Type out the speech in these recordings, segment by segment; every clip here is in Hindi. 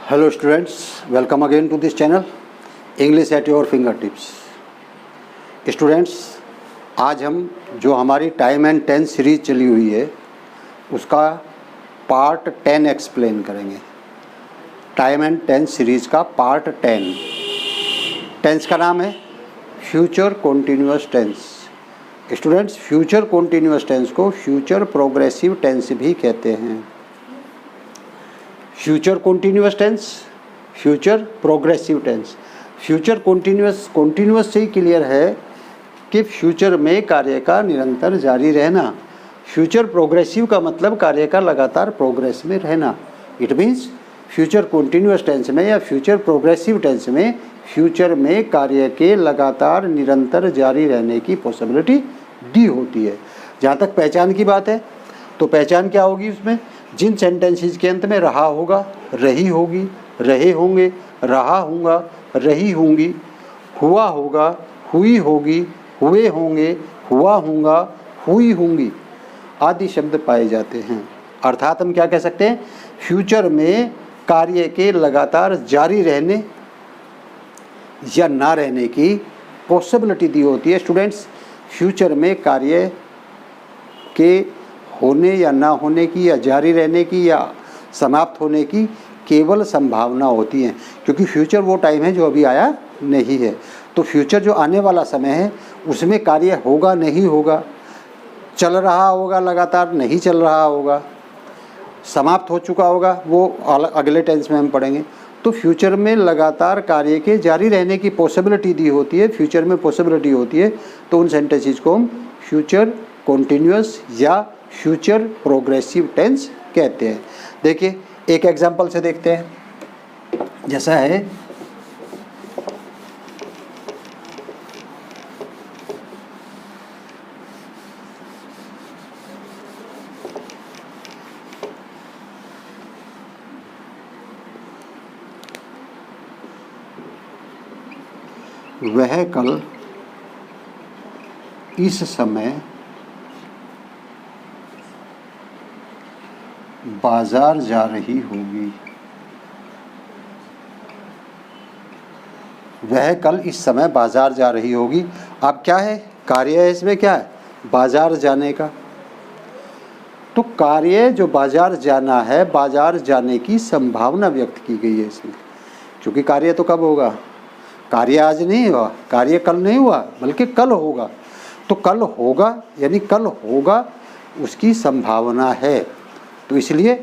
Hello students, welcome again to this channel English at your finger tips. Students, आज हम जो हमारी टाइम एंड टेंस सीरीज चली हुई है उसका पार्ट 10 एक्सप्लेन करेंगे। टाइम एंड टेंस सीरीज का पार्ट 10। टेंस का नाम है future continuous tense. Students, future continuous tense को फ्यूचर प्रोग्रेसिव टेंस भी कहते हैं। Future continuous tense, future progressive tense. Future continuous से ही क्लियर है कि फ्यूचर में कार्य का निरंतर जारी रहना। फ्यूचर प्रोग्रेसिव का मतलब कार्य का लगातार प्रोग्रेस में रहना। It means future continuous tense में या फ्यूचर प्रोग्रेसिव टेंस में फ्यूचर में कार्य के लगातार निरंतर जारी रहने की पॉसिबिलिटी दी होती है। जहाँ तक पहचान की बात है तो पहचान क्या होगी उसमें? जिन सेंटेंसेस के अंत में रहा होगा, रही होगी, रहे होंगे, रहा होगा, रही होंगी, हुआ होगा, हुई होगी, हुए होंगे, हुआ होगा, हुई होंगी आदि शब्द पाए जाते हैं। अर्थात हम क्या कह सकते हैं? फ्यूचर में कार्य के लगातार जारी रहने या ना रहने की पॉसिबिलिटी दी होती है। स्टूडेंट्स, फ्यूचर में कार्य के होने या ना होने की या जारी रहने की या समाप्त होने की केवल संभावना होती है, क्योंकि फ्यूचर वो टाइम है जो अभी आया नहीं है। तो फ्यूचर जो आने वाला समय है उसमें कार्य होगा, नहीं होगा, चल रहा होगा, लगातार नहीं चल रहा होगा, समाप्त हो चुका होगा, वो अगले टेंस में हम पढ़ेंगे। तो फ्यूचर में लगातार कार्य के जारी रहने की पॉसिबिलिटी दी होती है, फ्यूचर में पॉसिबिलिटी होती है। तो उन सेंटेंसेस को हम फ्यूचर कॉन्टीन्यूअस या फ्यूचर प्रोग्रेसिव टेंस कहते हैं। देखिए, एक एग्जांपल से देखते हैं। जैसा है, वह कल इस समय बाजार जा रही होगी। वह कल इस समय बाजार जा रही होगी। अब क्या है? कार्य है, इसमें क्या है? बाजार जाने का। तो कार्य जो बाजार जाना है, बाजार जाने की संभावना व्यक्त की गई है इसमें, क्योंकि कार्य तो कब होगा? कार्य आज नहीं हुआ, कार्य कल नहीं हुआ, बल्कि कल होगा। तो कल होगा यानी कल होगा, उसकी संभावना है। तो इसलिए,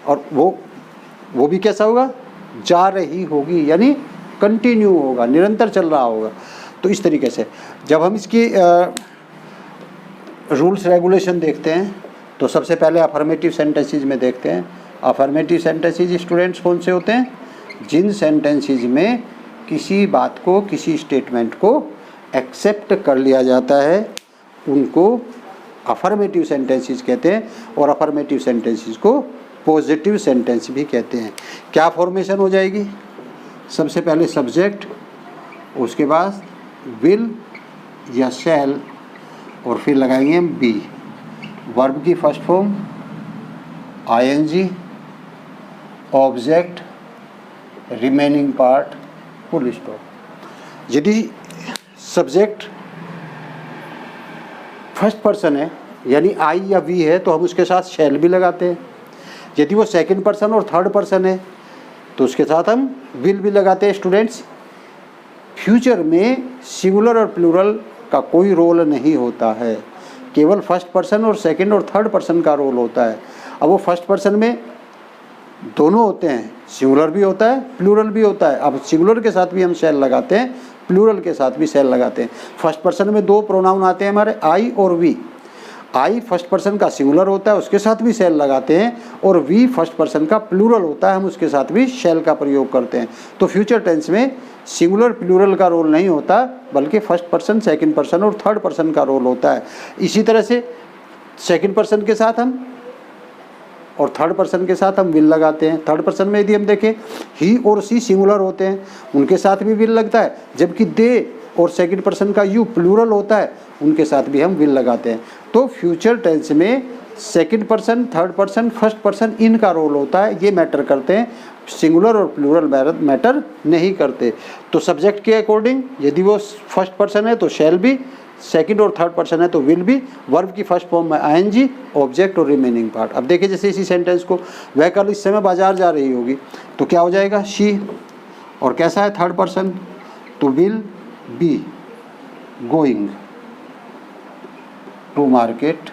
और वो भी कैसा होगा? जा रही होगी, यानी कंटिन्यू होगा, निरंतर चल रहा होगा। तो इस तरीके से जब हम इसकी रूल्स रेगुलेशन देखते हैं तो सबसे पहले अफर्मेटिव सेंटेंसेस में देखते हैं। अफर्मेटिव सेंटेंसेस स्टूडेंट्स कौन से होते हैं? जिन सेंटेंसेस में किसी बात को, किसी स्टेटमेंट को एक्सेप्ट कर लिया जाता है उनको अफर्मेटिव सेंटेंसेस कहते हैं, और अफर्मेटिव सेंटेंसेस को पॉजिटिव सेंटेंस भी कहते हैं। क्या फॉर्मेशन हो जाएगी? सबसे पहले सब्जेक्ट, उसके बाद विल या शैल, और फिर लगाएंगे हम बी। वर्ब की first form ING, object, remaining part, full stop. यदि सब्जेक्ट फर्स्ट पर्सन है यानी आई या वी है तो हम उसके साथ शैल भी लगाते हैं। यदि वो सेकंड पर्सन और थर्ड पर्सन है तो उसके साथ हम विल भी लगाते हैं। स्टूडेंट्स, फ्यूचर में सिंगुलर और प्लूरल का कोई रोल नहीं होता है, केवल फर्स्ट पर्सन और सेकंड और थर्ड पर्सन का रोल होता है। अब वो फर्स्ट पर्सन में दोनों होते हैं, सिंगुलर भी होता है, प्लूरल भी होता है। अब सिंगुलर के साथ भी हम शैल लगाते हैं, प्लूरल के साथ भी शैल लगाते हैं। फर्स्ट पर्सन में दो प्रोनाउन आते हैं हमारे, आई और वी। आई फर्स्ट पर्सन का सिंगुलर होता है, उसके साथ भी शैल लगाते हैं, और वी फर्स्ट पर्सन का प्लूरल होता है, हम उसके साथ भी शैल का प्रयोग करते हैं। तो फ्यूचर टेंस में सिंगुलर प्लूरल का रोल नहीं होता, बल्कि फर्स्ट पर्सन, सेकंड पर्सन और थर्ड पर्सन का रोल होता है। इसी तरह से सेकंड पर्सन के साथ हम और थर्ड पर्सन के साथ हम विल लगाते हैं। थर्ड पर्सन में यदि हम देखें, ही और सी सिंगुलर होते हैं, उनके साथ भी विल लगता है, जबकि दे और सेकंड पर्सन का यू प्लूरल होता है, उनके साथ भी हम विल लगाते हैं। तो फ्यूचर टेंस में second person, third person, first person, इनका रोल होता है, ये मैटर करते हैं। सिंगुलर और प्लूरल मैटर नहीं करते। तो सब्जेक्ट के अकॉर्डिंग यदि वो फर्स्ट पर्सन है तो शैल बी, सेकंड और थर्ड पर्सन है तो विल बी, वर्ब की फर्स्ट फॉर्म में आईएनजी, ऑब्जेक्ट और रिमेनिंग पार्ट। अब देखिए जैसे इसी सेंटेंस को, वह कल इस समय बाजार जा रही होगी, तो क्या हो जाएगा शी, और कैसा है थर्ड पर्सन, तो will be going to market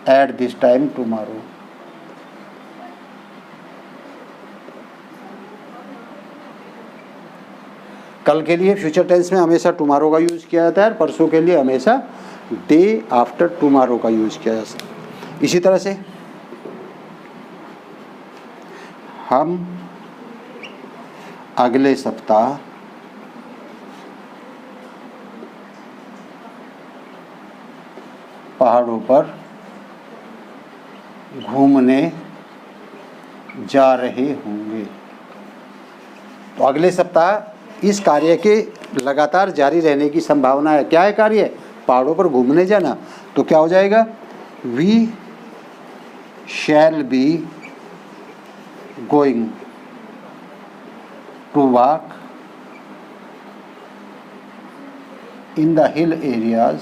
at this time tomorrow. कल के लिए फ्यूचर टेंस में हमेशा टुमारो का यूज़ किया जाता है, परसों के लिए हमेशा डे आफ्टर टुमारो का यूज़ किया जाता है। इसी तरह से हम अगले सप्ताह पहाड़ों पर घूमने जा रहे होंगे। तो अगले सप्ताह इस कार्य के लगातार जारी रहने की संभावना है। क्या है कार्य? पहाड़ों पर घूमने जाना। तो क्या हो जाएगा? We shall be going to walk in the hill areas.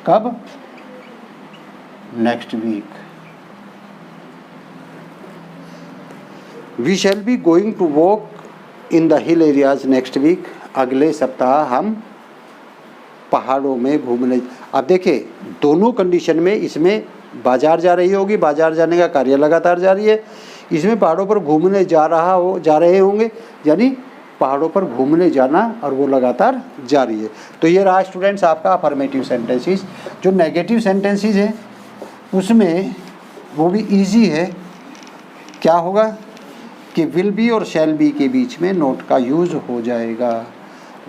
कब? Next week. We shall be going to walk in the hill areas next week. अगले सप्ताह हम पहाड़ों में घूमने। अब देखिए दोनों कंडीशन में, इसमें बाजार जा रही होगी, बाजार जाने का कार्य लगातार जारी है, इसमें पहाड़ों पर घूमने जा रहे होंगे, यानी पहाड़ों पर घूमने जाना और वो लगातार जारी है। तो ये रहा स्टूडेंट्स आपका अफर्मेटिव सेंटेंसेस। जो नेगेटिव सेंटेंसेस हैं उसमें वो भी इजी है। क्या होगा कि विल बी और शैल बी के बीच में नोट का यूज़ हो जाएगा।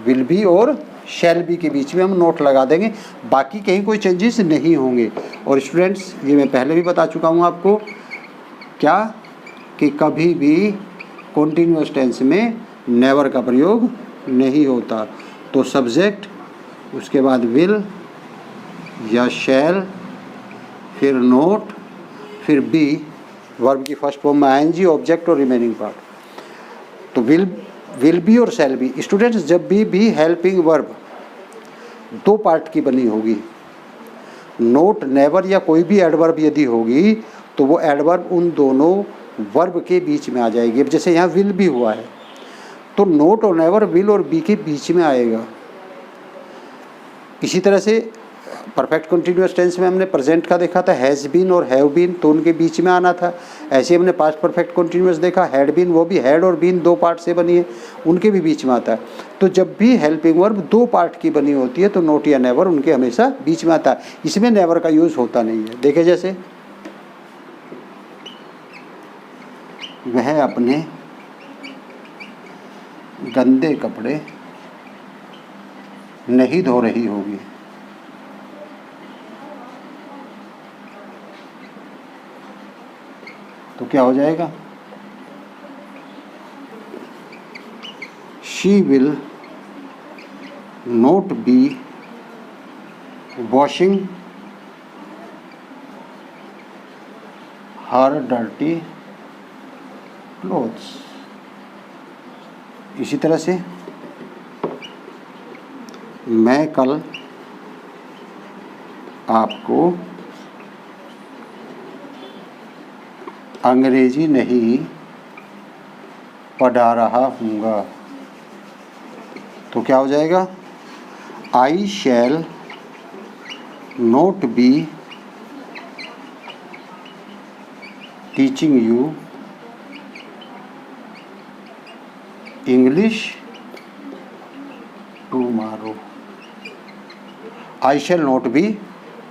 विल बी और शैल बी के बीच में हम नोट लगा देंगे, बाकी कहीं कोई चेंजेस नहीं होंगे। और स्टूडेंट्स ये मैं पहले भी बता चुका हूँ आपको, क्या कि कभी भी कॉन्टिन्यूअस टेंस में नेवर का प्रयोग नहीं होता। तो सब्जेक्ट, उसके बाद विल या शैल, फिर नोट, फिर बी, वर्ब की फर्स्ट फॉर्म में आईएनजी, ऑब्जेक्ट और रिमेनिंग पार्ट। तो विल बी और शैल बी। स्टूडेंट्स जब भी हेल्पिंग वर्ब दो पार्ट की बनी होगी, नोट, नेवर या कोई भी एडवर्ब यदि होगी तो वो एडवर्ब उन दोनों वर्ब के बीच में आ जाएगी। अब जैसे यहाँ विल भी हुआ है तो नोट और नेवर विल और बी के बीच में आएगा। इसी तरह से परफेक्ट कंटिन्यूअस टेंस में हमने प्रेजेंट का देखा था, हैज़ बीन और हैव बीन, तो उनके बीच में आना था। ऐसे हमने पास्ट परफेक्ट कंटिन्यूअस देखा, हैड बीन, वो भी हैड और बीन दो पार्ट से बनी है, उनके भी बीच में आता है। तो जब भी हेल्पिंग वर्ब दो पार्ट की बनी होती है तो नोट या नेवर उनके हमेशा बीच में आता है। इसमें नेवर का यूज़ होता नहीं है। देखे जैसे वह अपने गंदे कपड़े नहीं धो रही होगी। तो क्या हो जाएगा? She will not be washing her dirty clothes. इसी तरह से मैं कल आपको अंग्रेजी नहीं पढ़ा रहा हूँगा। तो क्या हो जाएगा? I shall not be teaching you English tomorrow. I shall not be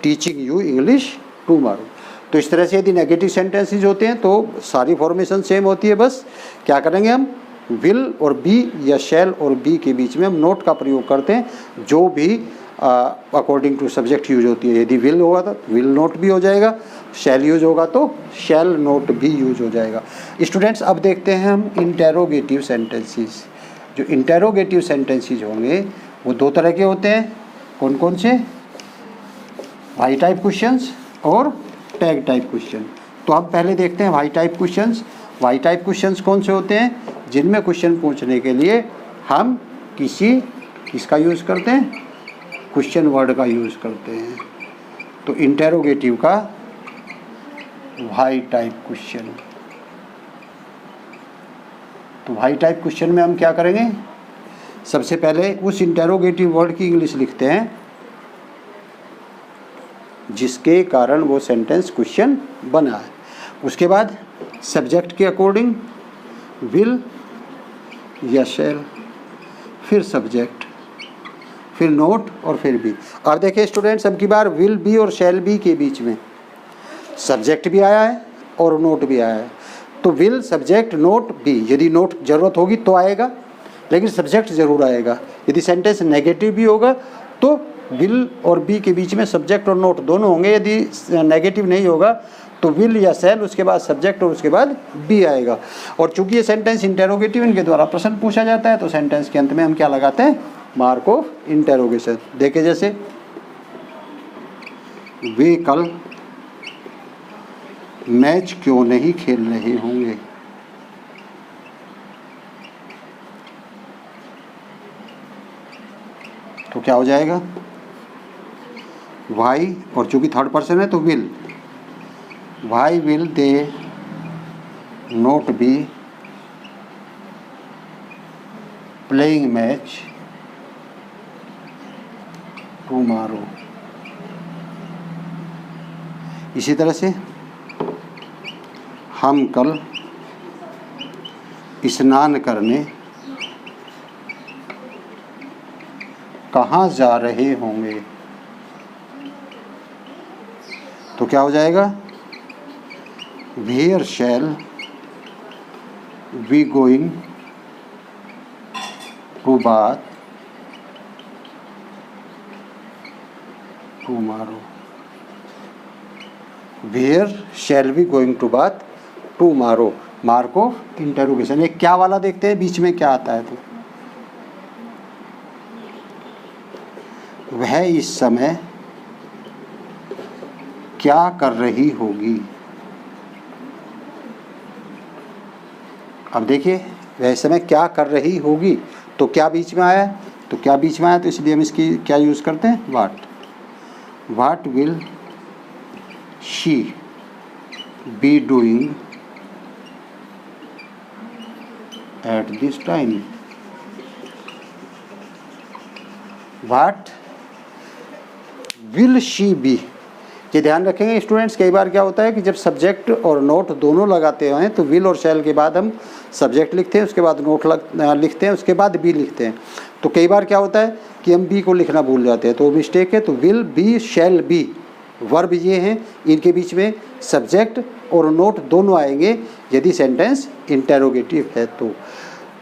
teaching you English tomorrow. तो इस तरह से यदि नेगेटिव सेंटेंसेस होते हैं तो सारी फॉर्मेशन सेम होती है। बस क्या करेंगे हम, विल और बी या शैल और बी के बीच में हम नोट का प्रयोग करते हैं, जो भी अकॉर्डिंग टू सब्जेक्ट यूज होती है। यदि विल होगा तो विल नोट भी हो जाएगा, शैल यूज होगा तो शैल नोट भी यूज हो जाएगा। स्टूडेंट्स अब देखते हैं हम इंटेरोगेटिव सेंटेंसेस। जो इंटेरोगेटिव सेंटेंसेस होंगे वो दो तरह के होते हैं। कौन कौन से? वाई टाइप क्वेश्चंस और टैग टाइप क्वेश्चन। तो अब पहले देखते हैं why type questions. Why type questions कौन से होते हैं? जिनमें क्वेश्चन पूछने के लिए हम किसका यूज़ करते हैं? क्वेश्चन वर्ड का यूज़ करते हैं। तो इंटेरोगेटिव का वाई टाइप क्वेश्चन। तो वाई टाइप क्वेश्चन में हम क्या करेंगे? सबसे पहले उस इंटेरोगेटिव वर्ड की इंग्लिश लिखते हैं जिसके कारण वो सेंटेंस क्वेश्चन बना है। उसके बाद सब्जेक्ट के अकॉर्डिंग विल या शैल, फिर सब्जेक्ट, फिर नोट और फिर बी। अब देखिए स्टूडेंट्स, अब की बार विल बी और शैल बी के बीच में सब्जेक्ट भी आया है और नोट भी आया है। तो विल, सब्जेक्ट, नोट, बी। यदि नोट ज़रूरत होगी तो आएगा, लेकिन सब्जेक्ट ज़रूर आएगा। यदि सेंटेंस नेगेटिव भी होगा तो विल और बी के बीच में सब्जेक्ट और नोट दोनों होंगे। यदि नेगेटिव नहीं होगा तो विल या शैल, उसके बाद सब्जेक्ट और उसके बाद बी आएगा। और चूंकि ये सेंटेंस इंटेरोगेटिव, इनके द्वारा प्रश्न पूछा जाता है, तो सेंटेंस के अंत में हम क्या लगाते हैं? Mark of interrogation. देखे जैसे वे कल मैच क्यों नहीं खेल रहे होंगे? तो क्या हो जाएगा? वाई, और चूंकि थर्ड पर्सन है तो will. Why will they not be playing match tomorrow. इसी तरह से हम कल स्नान करने कहाँ जा रहे होंगे? तो क्या हो जाएगा? Where shall we going to bath tomorrow. Where shall we going to bath tomorrow. Mark of interrogation. एक क्या वाला देखते हैं बीच में क्या आता है। तो वह इस समय क्या कर रही होगी? अब देखिए, वह इस समय क्या कर रही होगी, तो क्या बीच में आया? तो क्या बीच में आया, तो इसलिए हम इसकी क्या यूज़ करते हैं? What. What will she be doing at this time? What will she be. ये ध्यान रखेंगे स्टूडेंट्स, कई बार क्या होता है कि जब सब्जेक्ट और नोट दोनों लगाते हैं तो विल और शैल के बाद हम सब्जेक्ट लिखते हैं, उसके बाद नोट लिखते हैं, उसके बाद बी लिखते हैं। तो कई बार क्या होता है कि हम बी को लिखना भूल जाते हैं, तो मिस्टेक है। तो will B shall be verb ये हैं, इनके बीच में सब्जेक्ट और नोट दोनों आएंगे यदि सेंटेंस इंटेरोगेटिव है। तो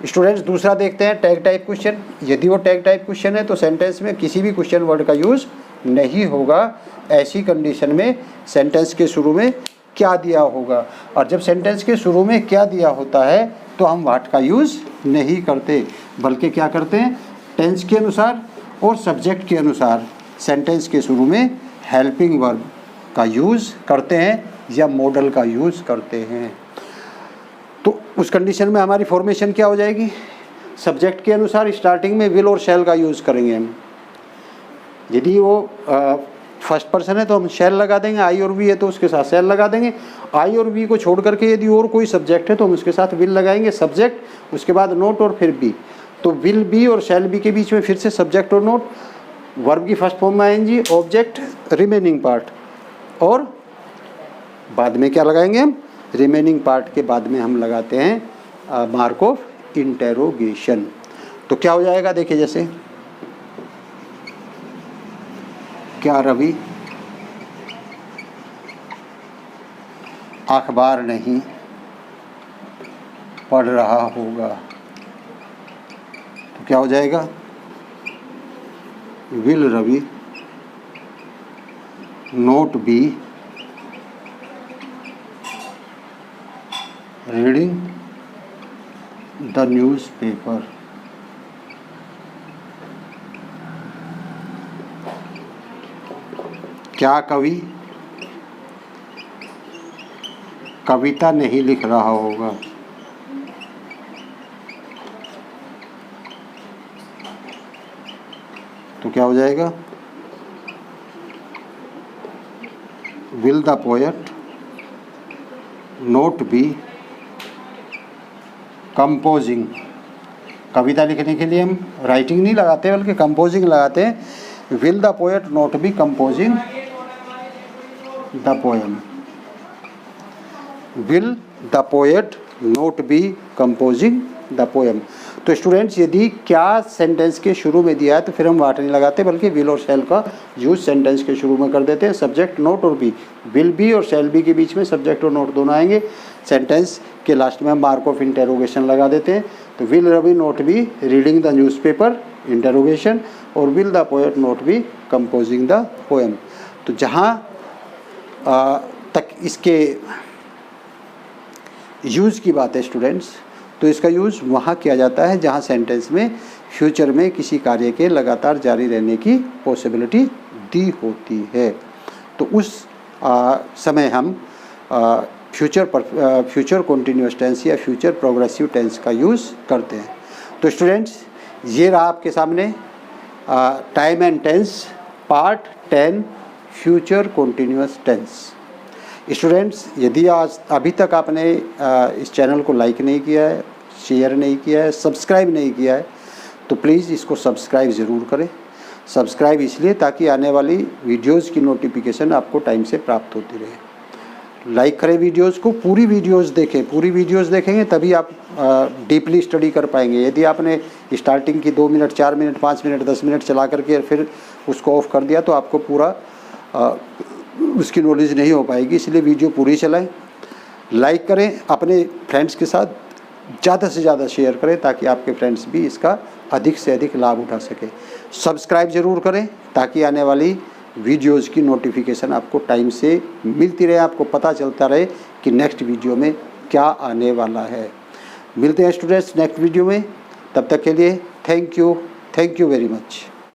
स्टूडेंट्स दूसरा देखते हैं टैग टाइप क्वेश्चन। यदि वो टैग टाइप क्वेश्चन है तो सेंटेंस में किसी भी क्वेश्चन वर्ड का यूज़ नहीं होगा। ऐसी कंडीशन में सेंटेंस के शुरू में क्या दिया होगा, और जब सेंटेंस के शुरू में क्या दिया होता है तो हम व्हाट का यूज़ नहीं करते, बल्कि क्या करते हैं? टेंस के अनुसार और सब्जेक्ट के अनुसार सेंटेंस के शुरू में हेल्पिंग वर्ब का यूज़ करते हैं या मॉडल का यूज़ करते हैं। तो उस कंडीशन में हमारी फॉर्मेशन क्या हो जाएगी? सब्जेक्ट के अनुसार स्टार्टिंग में विल और शैल का यूज़ करेंगे हम। यदि वो फर्स्ट पर्सन है तो हम शैल लगा देंगे, आई और वी है तो उसके साथ शैल लगा देंगे। आई और वी को छोड़ करके यदि और कोई सब्जेक्ट है तो हम उसके साथ विल लगाएंगे, सब्जेक्ट, उसके बाद नोट और फिर बी। तो विल बी और शैल बी के बीच में फिर से सब्जेक्ट और नोट, वर्ब की फर्स्ट फॉर्म में आएंगी, ऑब्जेक्ट, रिमेनिंग पार्ट, और बाद में क्या लगाएंगे हम? रिमेनिंग पार्ट के बाद में हम लगाते हैं मार्क ऑफ इंटेरोगेशन। तो क्या हो जाएगा? देखिए जैसे क्या रवि अखबार नहीं पढ़ रहा होगा? तो क्या हो जाएगा? Will Ravi not be reading the newspaper? क्या कवि कविता नहीं लिख रहा होगा। तो क्या हो जाएगा? Will the poet not be composing. कविता लिखने के लिए हम राइटिंग नहीं लगाते बल्कि कंपोजिंग लगाते हैं। Will the poet not be composing the poem. Will the poet not be composing the poem. तो स्टूडेंट्स, यदि क्या सेंटेंस के शुरू में दिया है तो फिर हम वाट नहीं लगाते बल्कि विल और शैल का यूज सेंटेंस के शुरू में कर देते हैं। सब्जेक्ट नोट और बी, विल बी और शैल बी के बीच में सब्जेक्ट और नोट दोनों आएंगे। सेंटेंस के लास्ट में हम मार्क ऑफ इंटेरोगेशन लगा देते हैं। तो will Ravi not be reading the newspaper interrogation, और will the poet not be composing the poem. तो जहाँ तक इसके यूज़ की बात है स्टूडेंट्स, तो इसका यूज़ वहाँ किया जाता है जहाँ सेंटेंस में फ्यूचर में किसी कार्य के लगातार जारी रहने की पॉसिबिलिटी दी होती है। तो उस समय हम फ्यूचर कॉन्टिन्यूअस टेंस या फ्यूचर प्रोग्रेसिव टेंस का यूज़ करते हैं। तो स्टूडेंट्स, ये रहा आपके सामने time and tense part 10 future continuous tense. Students, यदि आज अभी तक आपने इस चैनल को लाइक नहीं किया है, शेयर नहीं किया है, सब्सक्राइब नहीं किया है, तो प्लीज़ इसको सब्सक्राइब ज़रूर करें। सब्सक्राइब इसलिए ताकि आने वाली वीडियोज़ की नोटिफिकेशन आपको टाइम से प्राप्त होती रहे। लाइक करें वीडियोज़ को, पूरी वीडियोज़ देखें। पूरी वीडियोज़ देखेंगे तभी आप डीपली स्टडी कर पाएंगे। यदि आपने स्टार्टिंग की 2 मिनट, 4 मिनट, 5 मिनट, 10 मिनट चला करके फिर उसको ऑफ कर दिया तो आपको पूरा उसकी नॉलेज नहीं हो पाएगी। इसलिए वीडियो पूरी चलाएं, लाइक करें, अपने फ्रेंड्स के साथ ज़्यादा से ज़्यादा शेयर करें ताकि आपके फ्रेंड्स भी इसका अधिक से अधिक लाभ उठा सकें। सब्सक्राइब ज़रूर करें ताकि आने वाली वीडियोज़ की नोटिफिकेशन आपको टाइम से मिलती रहे, आपको पता चलता रहे कि नेक्स्ट वीडियो में क्या आने वाला है। मिलते हैं स्टूडेंट्स नेक्स्ट वीडियो में, तब तक के लिए थैंक यू वेरी मच।